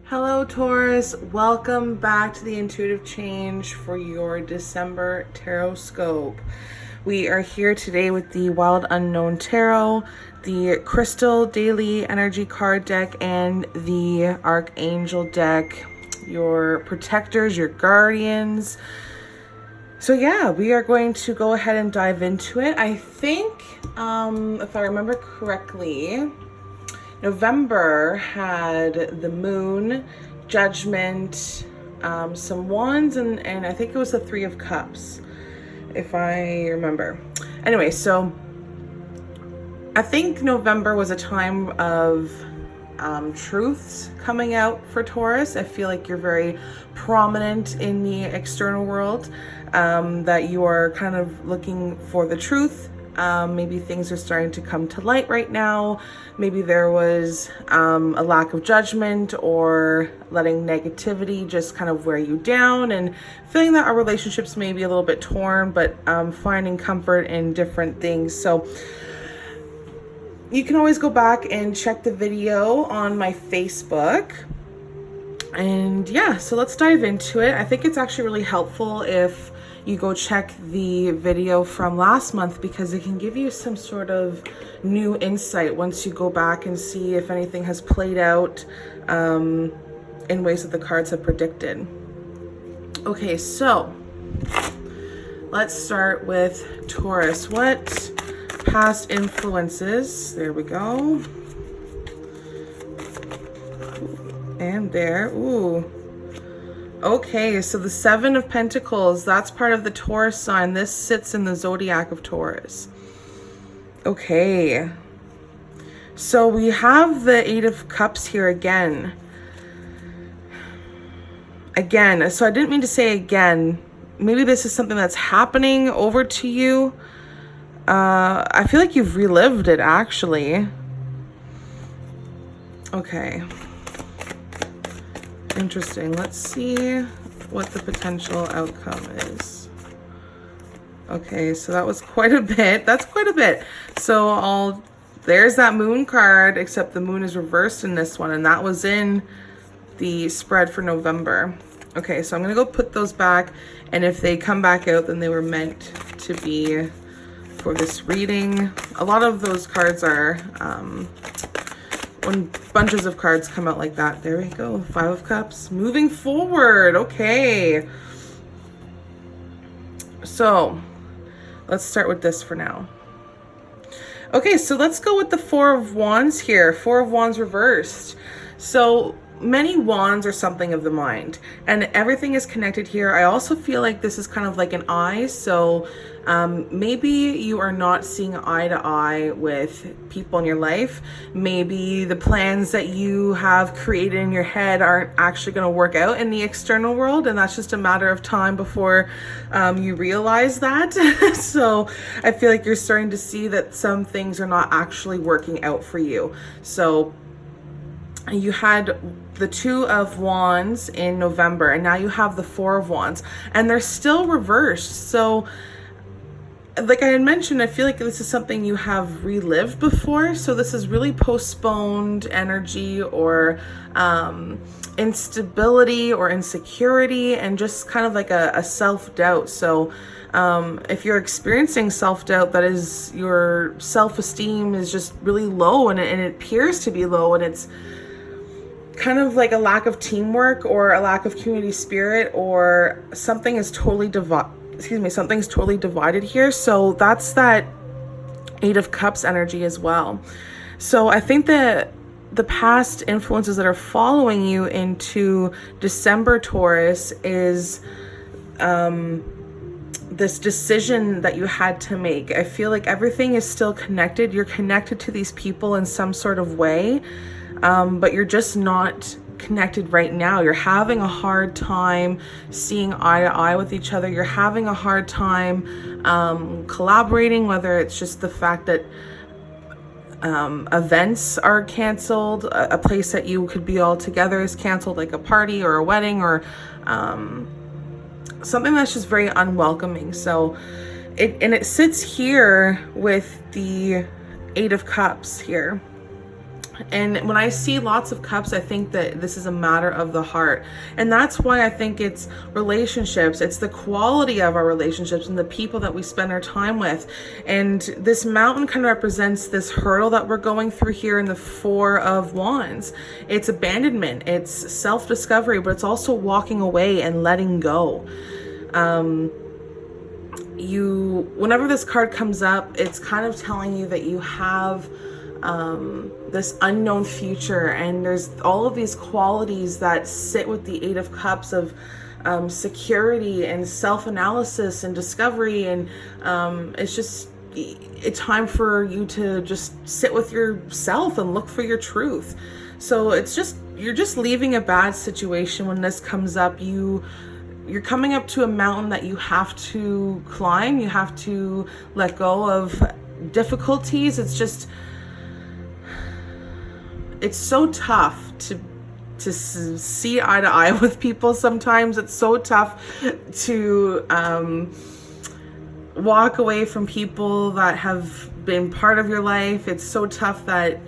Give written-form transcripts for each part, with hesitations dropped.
Hello Taurus, welcome back to the Intuitive Change for your December Tarotscope. We are here today with the Wild Unknown Tarot, the Crystal Daily Energy Card Deck, and the Archangel deck, your protectors, your guardians. So yeah, we are going to go ahead and dive into it. I think, if I remember correctly, November had the Moon, Judgment, some Wands, and I think it was the Three of Cups, if I remember. Anyway, so I think November was a time of truths coming out for Taurus. I feel like you're very prominent in the external world, that you are kind of looking for the truth. Maybe things are starting to come to light right now. Maybe there was a lack of judgment or letting negativity just kind of wear you down, and feeling that our relationships may be a little bit torn, but finding comfort in different things. So you can always go back and check the video on my Facebook. And yeah, so let's dive into it. I think it's actually really helpful if you go check the video from last month, because it can give you some sort of new insight once you go back and see if anything has played out in ways that the cards have predicted. Okay, so let's start with Taurus. What past influences? There we go. And there, ooh. Okay, so the Seven of Pentacles, that's part of the Taurus sign. This sits in the zodiac of Taurus. Okay. So we have the Eight of Cups here again. Again, so I didn't mean to say again. Maybe this is something that's happening over to you. I feel like you've relived it, actually. Okay. Interesting. Let's see what the potential outcome is. Okay, so that was quite a bit. That's quite a bit. So there's that Moon card, except the Moon is reversed in this one, and that was in the spread for November. Okay, so I'm gonna go put those back, and if they come back out, then they were meant to be for this reading. A lot of those cards are when bunches of cards come out like that. There we go. Five of Cups. Moving forward. Okay. So let's start with this for now. Okay, so let's go with the Four of Wands here. Four of Wands reversed. So many wands are something of the mind, and everything is connected here. I also feel like this is kind of like an eye. So maybe you are not seeing eye to eye with people in your life. Maybe the plans that you have created in your head aren't actually going to work out in the external world, and that's just a matter of time before you realize that. So I feel like you're starting to see that some things are not actually working out for you. So you had the Two of Wands in November, and now you have the Four of Wands, and they're still reversed. So like I had mentioned, I feel like this is something you have relived before. So this is really postponed energy, or instability or insecurity, and just kind of like a self-doubt. So if you're experiencing self-doubt, that is, your self-esteem is just really low, and it appears to be low, and it's kind of like a lack of teamwork or a lack of community spirit, or something is totally something's totally divided here. So that's that Eight of Cups energy as well. So I think that the past influences that are following you into December, Taurus, is this decision that you had to make. I feel like everything is still connected. You're connected to these people in some sort of way, but you're just not connected right now. You're having a hard time seeing eye to eye with each other. You're having a hard time collaborating, whether it's just the fact that events are canceled, a place that you could be all together is canceled, like a party or a wedding, or something that's just very unwelcoming. So it sits here with the Eight of Cups here. And when I see lots of cups, I think that this is a matter of the heart. And that's why I think it's relationships. It's the quality of our relationships and the people that we spend our time with. And this mountain kind of represents this hurdle that we're going through here in the Four of Wands. It's abandonment, it's self-discovery, but it's also walking away and letting go. Whenever this card comes up, it's kind of telling you that you have this unknown future, and there's all of these qualities that sit with the Eight of Cups of security and self-analysis and discovery, and it's time for you to just sit with yourself and look for your truth. So you're just leaving a bad situation when this comes up. You're coming up to a mountain that you have to climb. You have to let go of difficulties. It's so tough to see eye to eye with people sometimes. It's so tough to walk away from people that have been part of your life. It's so tough that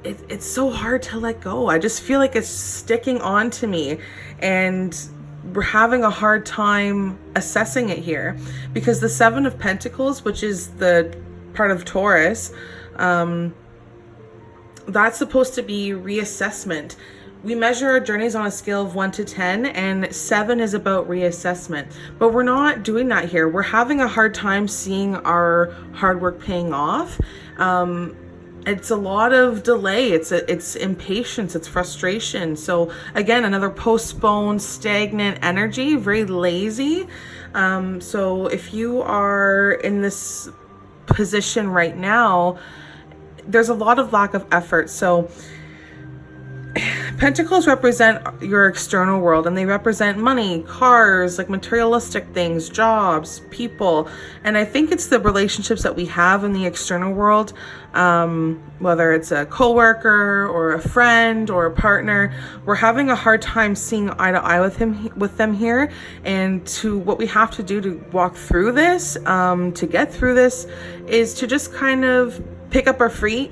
it's so hard to let go. I just feel like it's sticking on to me, and we're having a hard time assessing it here, because the Seven of Pentacles, which is the part of Taurus, that's supposed to be reassessment. We measure our journeys on a scale of 1 to 10, and 7 is about reassessment. But we're not doing that here. We're having a hard time seeing our hard work paying off. It's a lot of delay. It's impatience. It's frustration. So again, another postponed, stagnant energy, very lazy. So if you are in this position right now, there's a lot of lack of effort. So Pentacles represent your external world, and they represent money, cars, like materialistic things, jobs, people. And I think it's the relationships that we have in the external world, whether it's a coworker or a friend or a partner. We're having a hard time seeing eye to eye with them here. And what we have to do to walk through this, to get through this, is to just kind of pick up our feet,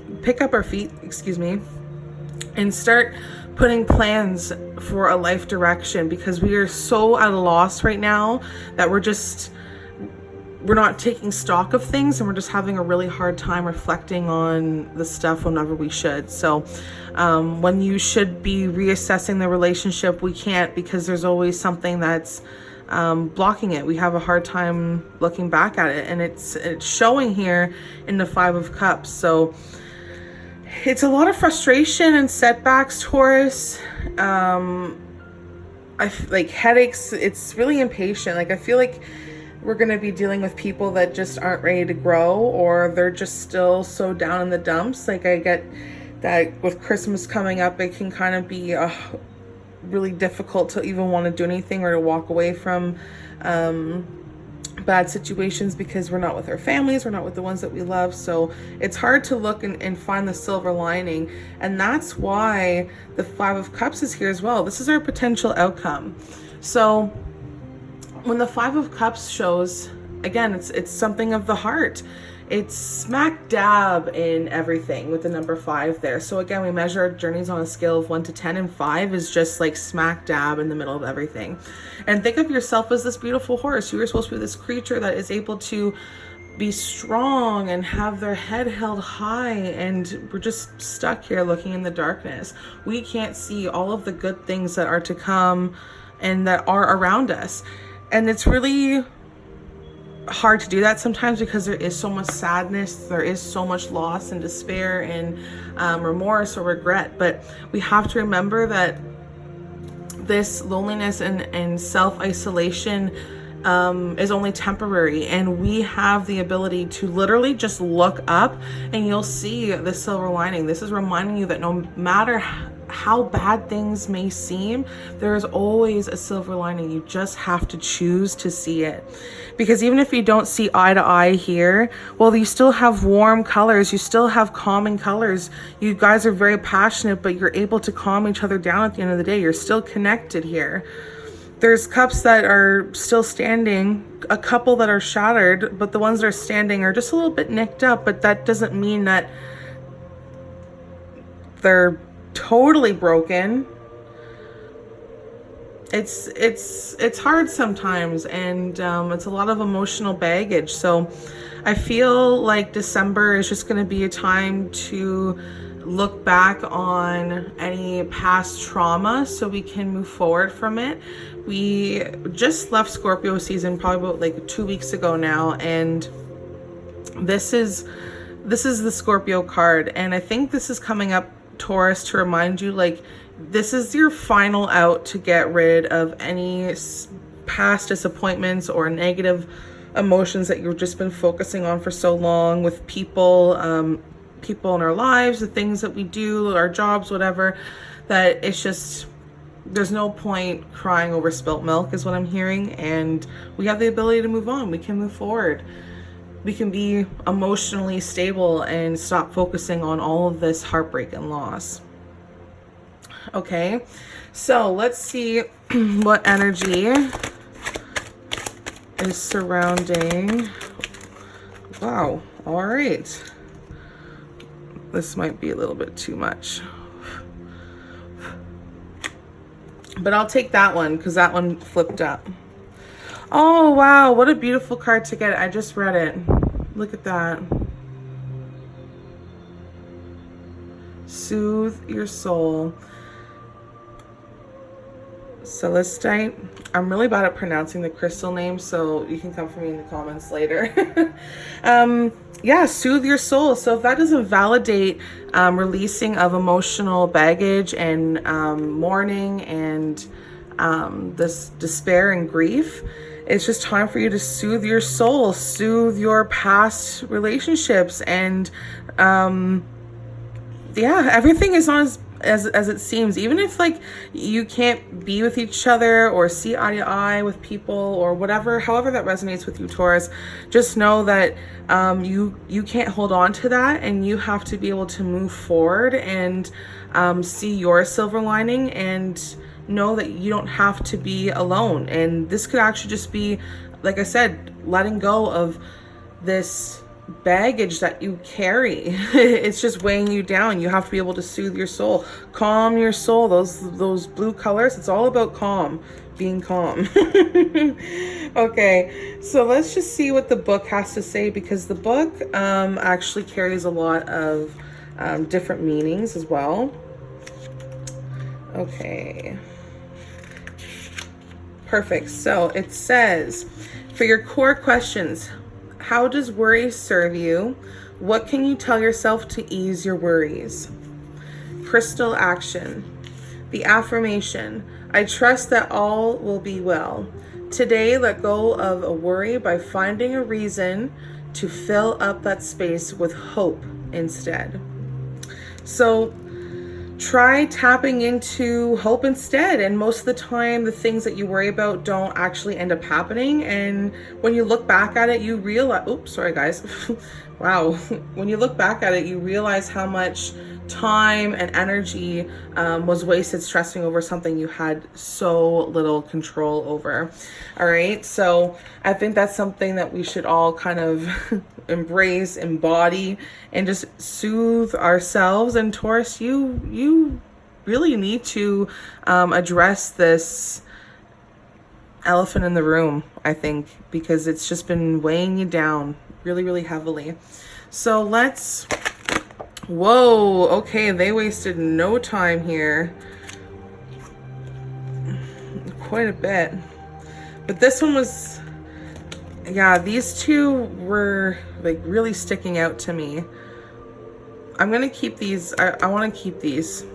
and start putting plans for a life direction, because we are so at a loss right now that we're not taking stock of things, and we're just having a really hard time reflecting on the stuff whenever we should. So when you should be reassessing the relationship, we can't, because there's always something that's blocking it. We have a hard time looking back at it, and it's showing here in the Five of Cups. So it's a lot of frustration and setbacks, Taurus. Like headaches. It's really impatient. Like I feel like we're going to be dealing with people that just aren't ready to grow, or they're just still so down in the dumps. Like I get that with Christmas coming up, it can kind of be really difficult to even want to do anything or to walk away from bad situations, because we're not with our families, we're not with the ones that we love. So it's hard to look and find the silver lining, and that's why the Five of Cups is here as well. This is our potential outcome. So when the Five of Cups shows, again, it's something of the heart. It's smack dab in everything with the number 5 there. So again, we measure our journeys on a scale of 1 to 10, and 5 is just like smack dab in the middle of everything. And think of yourself as this beautiful horse. You are supposed to be this creature that is able to be strong and have their head held high, and we're just stuck here looking in the darkness. We can't see all of the good things that are to come and that are around us. And it's really hard to do that sometimes, because there is so much sadness, there is so much loss and despair and remorse or regret. But we have to remember that this loneliness and self-isolation is only temporary, and we have the ability to literally just look up and you'll see the silver lining. This is reminding you that no matter how bad things may seem, there is always a silver lining. You just have to choose to see it. Because even if you don't see eye to eye here, well, you still have warm colors, you still have calming colors. You guys are very passionate, but you're able to calm each other down at the end of the day. You're still connected here. There's cups that are still standing, a couple that are shattered, but the ones that are standing are just a little bit nicked up. But that doesn't mean that they're totally broken. It's hard sometimes, and it's a lot of emotional baggage. So I feel like December is just going to be a time to look back on any past trauma so we can move forward from it. We just left Scorpio season probably about like 2 weeks ago now, and this is the Scorpio card, and I think this is coming up, Taurus, to remind you, like, this is your final out to get rid of any past disappointments or negative emotions that you've just been focusing on for so long with people, people in our lives, the things that we do, our jobs, whatever, that it's just, there's no point crying over spilt milk is what I'm hearing, and we have the ability to move on. We can move forward. We can be emotionally stable and stop focusing on all of this heartbreak and loss. Okay, so let's see what energy is surrounding. Wow, all right. This might be a little bit too much, but I'll take that one because that one flipped up. Oh, wow, what a beautiful card to get. I just read it. Look at that. Soothe your soul. Celestite. I'm really bad at pronouncing the crystal name, so you can come for me in the comments later. Yeah, soothe your soul. So if that doesn't validate releasing of emotional baggage and mourning and this despair and grief, it's just time for you to soothe your soul, soothe your past relationships, and yeah, everything is not as it seems. Even if like you can't be with each other or see eye to eye with people or whatever, however that resonates with you, Taurus, just know that you can't hold on to that, and you have to be able to move forward and see your silver lining and know that you don't have to be alone. And this could actually just be, like I said, letting go of this baggage that you carry. It's just weighing you down. You have to be able to soothe your soul, calm your soul. Those blue colors, it's all about calm, being calm. Okay, so let's just see what the book has to say, because the book actually carries a lot of different meanings as well. Okay, perfect. So it says, for your core questions, how does worry serve you? What can you tell yourself to ease your worries? Crystal action. The affirmation. I trust that all will be well. Today, let go of a worry by finding a reason to fill up that space with hope instead. So try tapping into hope instead. And most of the time, the things that you worry about don't actually end up happening. And when you look back at it, you realize, oops, sorry guys. Wow. When you look back at it, you realize how much time and energy was wasted stressing over something you had so little control over. All right. So I think that's something that we should all kind of embrace, embody, and just soothe ourselves. And Taurus, you really need to address this elephant in the room, I think, because it's just been weighing you down really, really heavily. So let's, whoa, okay, they wasted no time here. Quite a bit. But this one was, yeah, these two were like really sticking out to me. I'm gonna keep these. I want to keep these.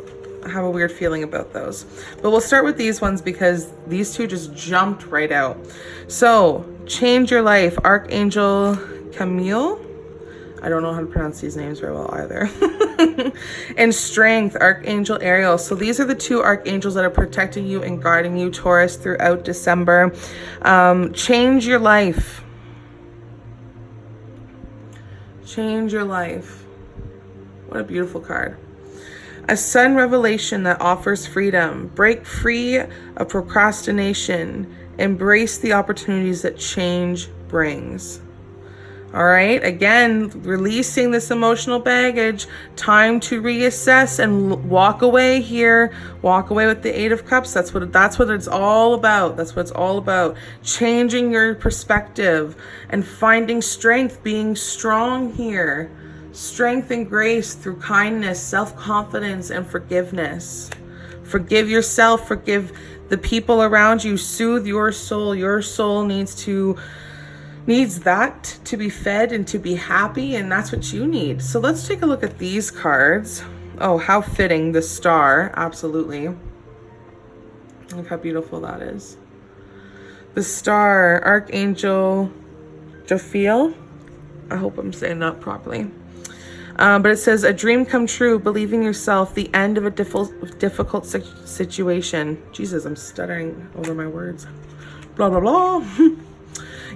I have a weird feeling about those, but we'll start with these ones because these two just jumped right out. So change your life, Archangel Camille. I don't know how to pronounce these names very well either. And strength, Archangel Ariel. So these are the two archangels that are protecting you and guarding you, Taurus, throughout December. Change your life. Change your life. What a beautiful card. A sudden revelation that offers freedom. Break free of procrastination. Embrace the opportunities that change brings. All right, again, releasing this emotional baggage, time to reassess and walk away here. Walk away with the Eight of Cups. That's what it's all about. That's what it's all about. Changing your perspective and finding strength, being strong here. Strength and grace through kindness, self-confidence, and forgiveness. Forgive yourself, forgive the people around you, soothe your soul. Your soul needs that to be fed and to be happy, and that's what you need. So let's take a look at these cards. Oh, how fitting, the Star, absolutely. Look how beautiful that is. The Star, Archangel Jophiel. I hope I'm saying that properly. But it says, a dream come true, believing yourself, the end of a difficult situation. Jesus, I'm stuttering over my words. Blah, blah, blah.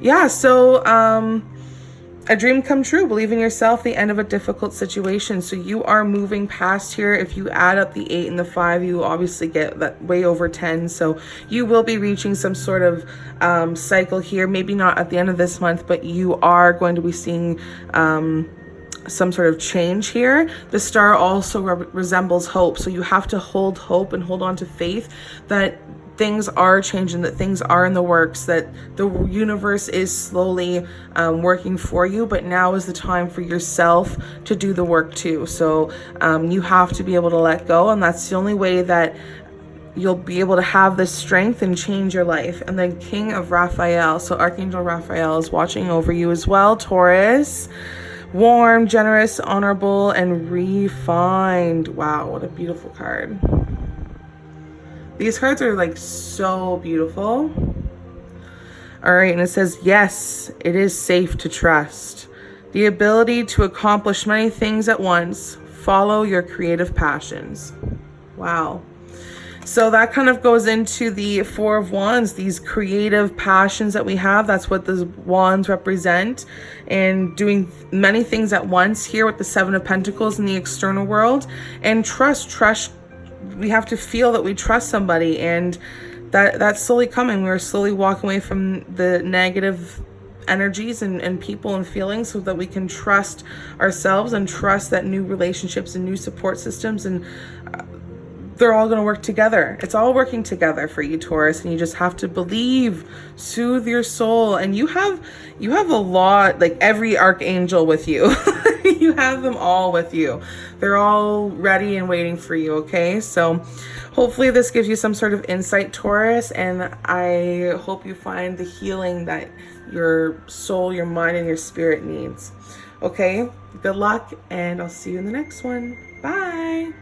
Yeah, so a dream come true, believing yourself, the end of a difficult situation. So you are moving past here. If you add up the 8 and the 5, you obviously get that way over 10. So you will be reaching some sort of cycle here. Maybe not at the end of this month, but you are going to be seeing some sort of change here. The Star also resembles hope. So you have to hold hope and hold on to faith that things are changing, that things are in the works, that the universe is slowly working for you, but now is the time for yourself to do the work too. So you have to be able to let go, and that's the only way that you'll be able to have this strength and change your life. And then King of Raphael, so Archangel Raphael is watching over you as well, Taurus. Warm, generous, honorable, and refined. Wow, what a beautiful card. These cards are like so beautiful. All right, and it says, yes, it is safe to trust. The ability to accomplish many things at once. Follow your creative passions. Wow. So that kind of goes into the Four of Wands, these creative passions that we have. That's what the wands represent. And doing many things at once here with the Seven of Pentacles in the external world. And trust. We have to feel that we trust somebody, and that's slowly coming. We're slowly walking away from the negative energies and people and feelings, so that we can trust ourselves and trust that new relationships and new support systems, and they're all going to work together. It's all working together for you, Taurus, and you just have to believe, soothe your soul. And you have a lot, like every archangel with you. You have them all with you. They're all ready and waiting for you, okay? So hopefully this gives you some sort of insight, Taurus, and I hope you find the healing that your soul, your mind, and your spirit needs. Okay? Good luck, and I'll see you in the next one. Bye!